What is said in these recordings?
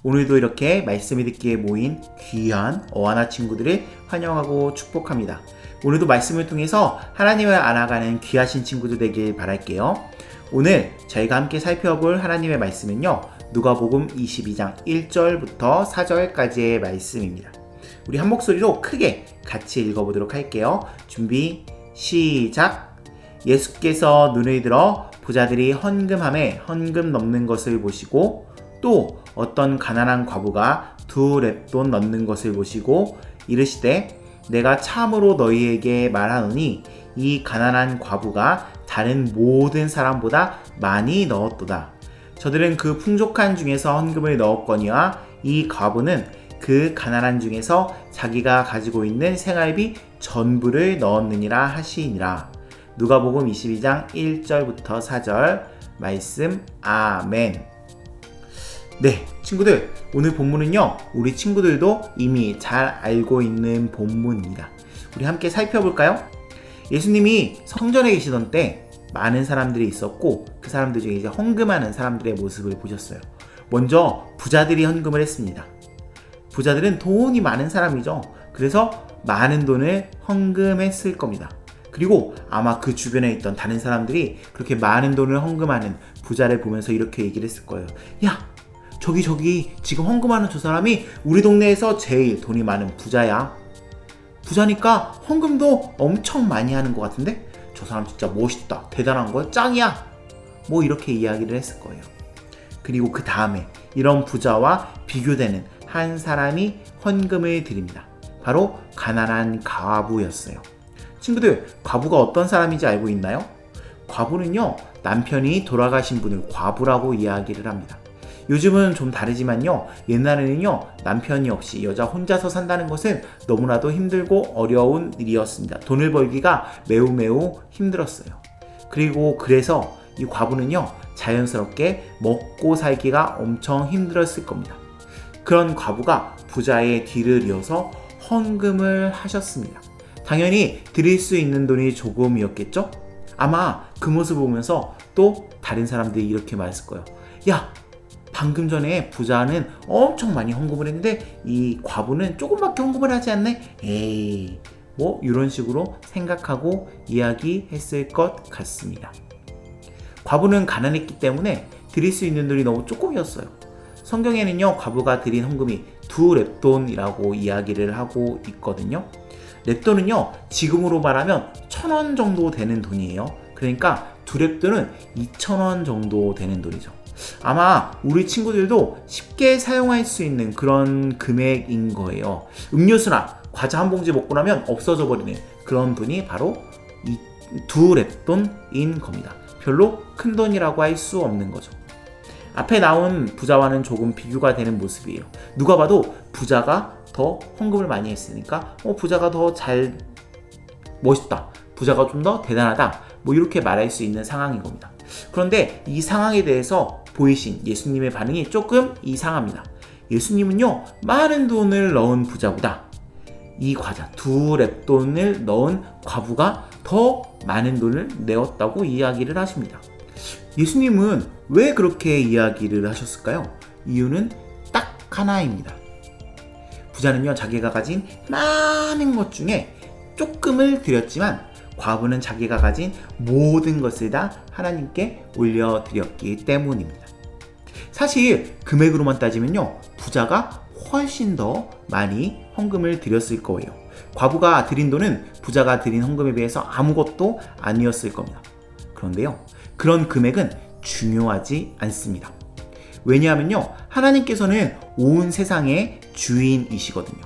오늘도 이렇게 말씀을 듣기에 모인 귀한 어하나 친구들을 환영하고 축복합니다. 오늘도 말씀을 통해서 하나님을 알아가는 귀하신 친구들 되길 바랄게요. 오늘 저희가 함께 살펴볼 하나님의 말씀은요, 누가복음 22장 1절부터 4절까지의 말씀입니다. 우리 한 목소리로 크게 같이 읽어보도록 할게요. 준비, 시작! 예수께서 눈을 들어 부자들이 헌금함에 헌금 넣는 것을 보시고 또 어떤 가난한 과부가 2렙돈 넣는 것을 보시고 이르시되 내가 참으로 너희에게 말하노니 이 가난한 과부가 다른 모든 사람보다 많이 넣었도다. 저들은 그 풍족한 중에서 헌금을 넣었거니와 이 과부는 그 가난한 중에서 자기가 가지고 있는 생활비 전부를 넣었느니라 하시니라. 누가복음 22장 1절부터 4절 말씀. 아멘. 네, 친구들, 오늘 본문은요, 우리 친구들도 이미 잘 알고 있는 본문입니다. 우리 함께 살펴볼까요? 예수님이 성전에 계시던 때 많은 사람들이 있었고 그 사람들 중에 이제 헌금하는 사람들의 모습을 보셨어요. 먼저 부자들이 헌금을 했습니다. 부자들은 돈이 많은 사람이죠. 그래서 많은 돈을 헌금했을 겁니다. 그리고 아마 그 주변에 있던 다른 사람들이 그렇게 많은 돈을 헌금하는 부자를 보면서 이렇게 얘기를 했을 거예요. 야, 저기 지금 헌금하는 저 사람이 우리 동네에서 제일 돈이 많은 부자야. 부자니까 헌금도 엄청 많이 하는 것 같은데 저 사람 진짜 멋있다, 대단한 거야, 짱이야, 뭐 이렇게 이야기를 했을 거예요. 그리고 그 다음에 이런 부자와 비교되는 한 사람이 헌금을 드립니다. 바로 가난한 과부였어요. 친구들, 과부가 어떤 사람인지 알고 있나요? 과부는요, 남편이 돌아가신 분을 과부라고 이야기를 합니다. 요즘은 좀 다르지만요, 옛날에는요, 남편이 없이 여자 혼자서 산다는 것은 너무나도 힘들고 어려운 일이었습니다. 돈을 벌기가 매우 힘들었어요. 그리고 그래서 이 과부는요, 자연스럽게 먹고 살기가 엄청 힘들었을 겁니다. 그런 과부가 부자의 뒤를 이어서 헌금을 하셨습니다. 당연히 드릴 수 있는 돈이 조금이었겠죠? 아마 그 모습을 보면서 또 다른 사람들이 이렇게 말했을 거예요. 야, 방금 전에 부자는 엄청 많이 헌금을 했는데 이 과부는 조금밖에 헌금을 하지 않네? 에이, 뭐 이런 식으로 생각하고 이야기했을 것 같습니다. 과부는 가난했기 때문에 드릴 수 있는 돈이 너무 조금이었어요. 성경에는요, 과부가 드린 헌금이 2렙돈이라고 이야기를 하고 있거든요. 렙돈은요, 지금으로 말하면 1,000원 정도 되는 돈이에요. 그러니까 2렙돈은 2,000원 정도 되는 돈이죠. 아마 우리 친구들도 쉽게 사용할 수 있는 그런 금액인 거예요. 음료수나 과자 한 봉지 먹고 나면 없어져 버리는 그런 돈이 바로 이 2렙돈인 겁니다. 별로 큰 돈이라고 할 수 없는 거죠. 앞에 나온 부자와는 조금 비교가 되는 모습이에요. 누가 봐도 부자가 더 헌금을 많이 했으니까 부자가 더 잘 멋있다, 부자가 좀 더 대단하다, 뭐 이렇게 말할 수 있는 상황인 겁니다. 그런데 이 상황에 대해서 보이신 예수님의 반응이 조금 이상합니다. 예수님은요, 많은 돈을 넣은 부자보다 이 과자 2렙돈을 넣은 과부가 더 많은 돈을 내었다고 이야기를 하십니다. 예수님은 왜 그렇게 이야기를 하셨을까요? 이유는 딱 하나입니다. 부자는요, 자기가 가진 많은 것 중에 조금을 드렸지만 과부는 자기가 가진 모든 것을 다 하나님께 올려드렸기 때문입니다. 사실 금액으로만 따지면요, 부자가 훨씬 더 많이 헌금을 드렸을 거예요. 과부가 드린 돈은 부자가 드린 헌금에 비해서 아무것도 아니었을 겁니다. 그런데요, 그런 금액은 중요하지 않습니다. 왜냐하면요, 하나님께서는 온 세상의 주인이시거든요.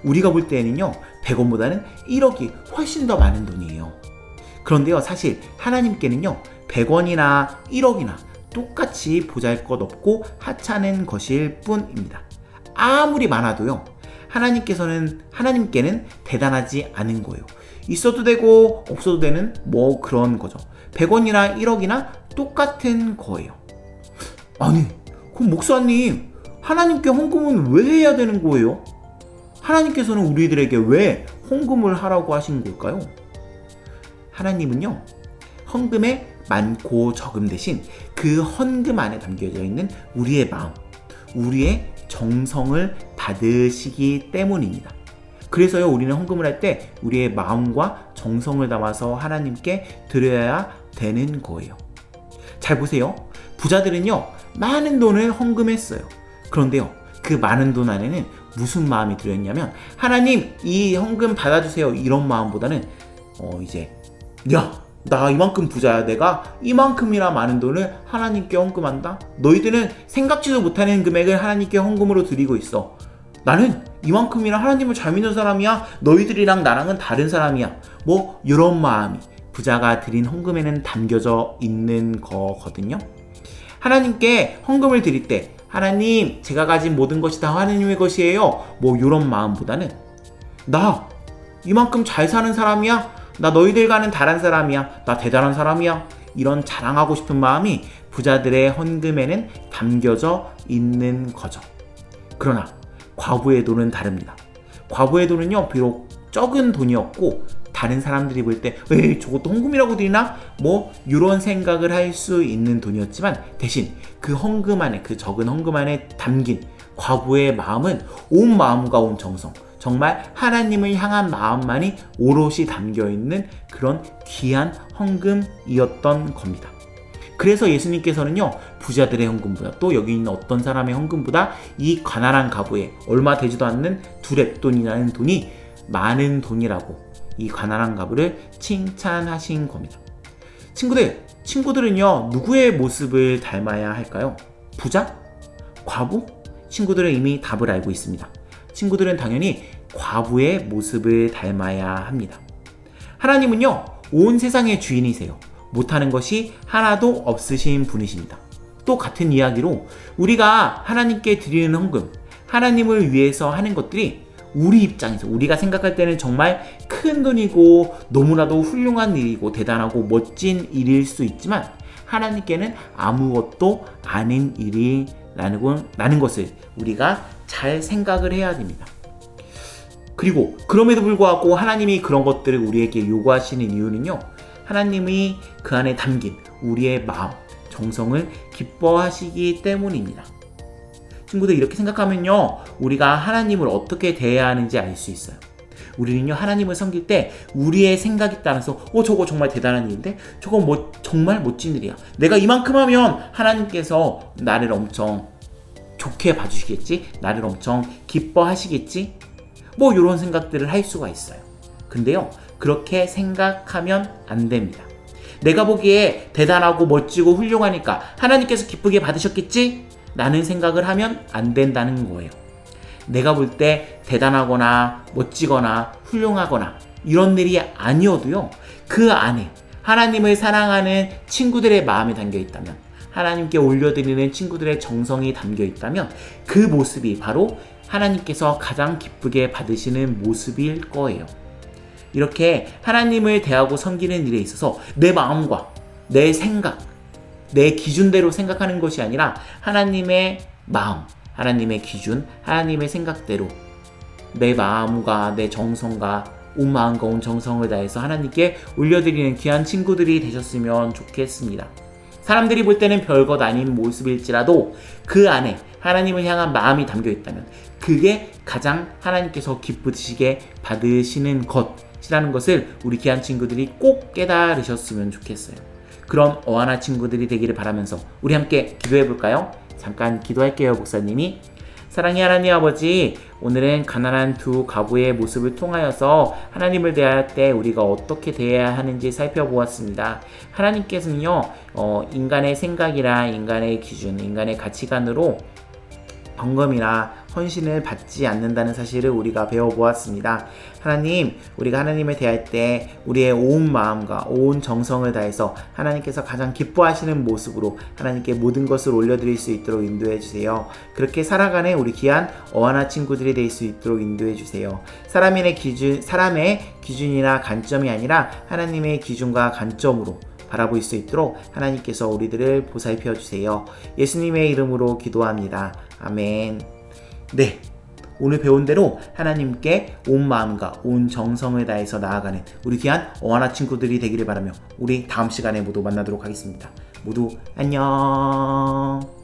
우리가 볼 때에는요, 100원보다는 1억이 훨씬 더 많은 돈이에요. 그런데요, 사실 하나님께는요, 100원이나 1억이나 똑같이 보잘것없고 하찮은 것일 뿐입니다. 아무리 많아도요, 하나님께는 대단하지 않은 거예요. 있어도 되고 없어도 되는 뭐 그런 거죠. 100원이나 1억이나 똑같은 거예요. 아니, 그럼 목사님, 하나님께 헌금은 왜 해야 되는 거예요? 하나님께서는 우리들에게 왜 헌금을 하라고 하신 걸까요? 하나님은요, 헌금의 많고 적음 대신 그 헌금 안에 담겨져 있는 우리의 마음, 우리의 정성을 받으시기 때문입니다. 그래서요, 우리는 헌금을 할 때 우리의 마음과 정성을 담아서 하나님께 드려야 되는 거예요. 잘 보세요. 부자들은요, 많은 돈을 헌금했어요. 그런데요, 그 많은 돈 안에는 무슨 마음이 들어있냐면, 하나님 이 헌금 받아주세요, 이런 마음보다는 나 이만큼 부자야. 내가 이만큼이나 많은 돈을 하나님께 헌금한다. 너희들은 생각지도 못하는 금액을 하나님께 헌금으로 드리고 있어. 나는 이만큼이나 하나님을 잘 믿는 사람이야. 너희들이랑 나랑은 다른 사람이야. 이런 마음이 부자가 드린 헌금에는 담겨져 있는 거거든요. 하나님께 헌금을 드릴 때, 하나님 제가 가진 모든 것이 다 하나님의 것이에요, 이런 마음보다는, 나 이만큼 잘 사는 사람이야. 나 너희들과는 다른 사람이야. 나 대단한 사람이야. 이런 자랑하고 싶은 마음이 부자들의 헌금에는 담겨져 있는 거죠. 그러나 과부의 돈은 다릅니다. 과부의 돈은요, 비록 적은 돈이었고 다른 사람들이 볼 때 왜 저것도 헌금이라고 드리나? 이런 생각을 할 수 있는 돈이었지만, 대신 그 헌금 안에, 그 적은 헌금 안에 담긴 과부의 마음은 온 마음과 온 정성, 정말 하나님을 향한 마음만이 오롯이 담겨있는 그런 귀한 헌금이었던 겁니다. 그래서 예수님께서는요, 부자들의 헌금보다, 또 여기 있는 어떤 사람의 헌금보다 이 가난한 과부의 얼마 되지도 않는 두 렙돈이라는 돈이 많은 돈이라고 이 가난한 과부를 칭찬하신 겁니다. 친구들은요, 누구의 모습을 닮아야 할까요? 부자? 과부? 친구들은 이미 답을 알고 있습니다. 친구들은 당연히 과부의 모습을 닮아야 합니다. 하나님은요, 온 세상의 주인이세요. 못하는 것이 하나도 없으신 분이십니다. 또 같은 이야기로 우리가 하나님께 드리는 헌금, 하나님을 위해서 하는 것들이 우리 입장에서, 우리가 생각할 때는 정말 큰 돈이고 너무나도 훌륭한 일이고 대단하고 멋진 일일 수 있지만, 하나님께는 아무것도 아닌 일이라는 것을 우리가 잘 생각을 해야 됩니다. 그리고 그럼에도 불구하고 하나님이 그런 것들을 우리에게 요구하시는 이유는요, 하나님이 그 안에 담긴 우리의 마음, 정성을 기뻐하시기 때문입니다. 친구들, 이렇게 생각하면요, 우리가 하나님을 어떻게 대해야 하는지 알 수 있어요. 우리는요, 하나님을 섬길 때 우리의 생각에 따라서 저거 정말 대단한 일인데, 저거 정말 멋진 일이야, 내가 이만큼 하면 하나님께서 나를 엄청 좋게 봐주시겠지, 나를 엄청 기뻐하시겠지, 이런 생각들을 할 수가 있어요. 근데요, 그렇게 생각하면 안 됩니다. 내가 보기에 대단하고 멋지고 훌륭하니까 하나님께서 기쁘게 받으셨겠지? 라는 생각을 하면 안 된다는 거예요. 내가 볼 때 대단하거나 멋지거나 훌륭하거나 이런 일이 아니어도요, 그 안에 하나님을 사랑하는 친구들의 마음이 담겨 있다면, 하나님께 올려드리는 친구들의 정성이 담겨 있다면, 그 모습이 바로 하나님께서 가장 기쁘게 받으시는 모습일 거예요. 이렇게 하나님을 대하고 섬기는 일에 있어서 내 마음과 내 생각, 내 기준대로 생각하는 것이 아니라 하나님의 마음, 하나님의 기준, 하나님의 생각대로 내 마음과 내 정성과 온 마음과 온 정성을 다해서 하나님께 올려드리는 귀한 친구들이 되셨으면 좋겠습니다. 사람들이 볼 때는 별것 아닌 모습일지라도 그 안에 하나님을 향한 마음이 담겨 있다면, 그게 가장 하나님께서 기쁘시게 받으시는 것이라는 것을 우리 귀한 친구들이 꼭 깨달으셨으면 좋겠어요. 그럼 어하나 친구들이 되기를 바라면서 우리 함께 기도해 볼까요? 잠깐 기도할게요. 목사님이. 사랑의 하나님 아버지, 오늘은 가난한 두 과부의 모습을 통하여서 하나님을 대할 때 우리가 어떻게 대해야 하는지 살펴보았습니다. 하나님께서는요, 인간의 생각이나 인간의 기준, 인간의 가치관으로 헌금이나 헌신을 받지 않는다는 사실을 우리가 배워보았습니다. 하나님, 우리가 하나님을 대할 때 우리의 온 마음과 온 정성을 다해서 하나님께서 가장 기뻐하시는 모습으로 하나님께 모든 것을 올려드릴 수 있도록 인도해 주세요. 그렇게 살아가는 우리 귀한 어하나 친구들이 될 수 있도록 인도해 주세요. 사람의 기준이나 관점이 아니라 하나님의 기준과 관점으로 바라볼 수 있도록 하나님께서 우리들을 보살펴 주세요. 예수님의 이름으로 기도합니다. 아멘. 네, 오늘 배운 대로 하나님께 온 마음과 온 정성을 다해서 나아가는 우리 귀한 어하나 친구들이 되기를 바라며 우리 다음 시간에 모두 만나도록 하겠습니다. 모두 안녕.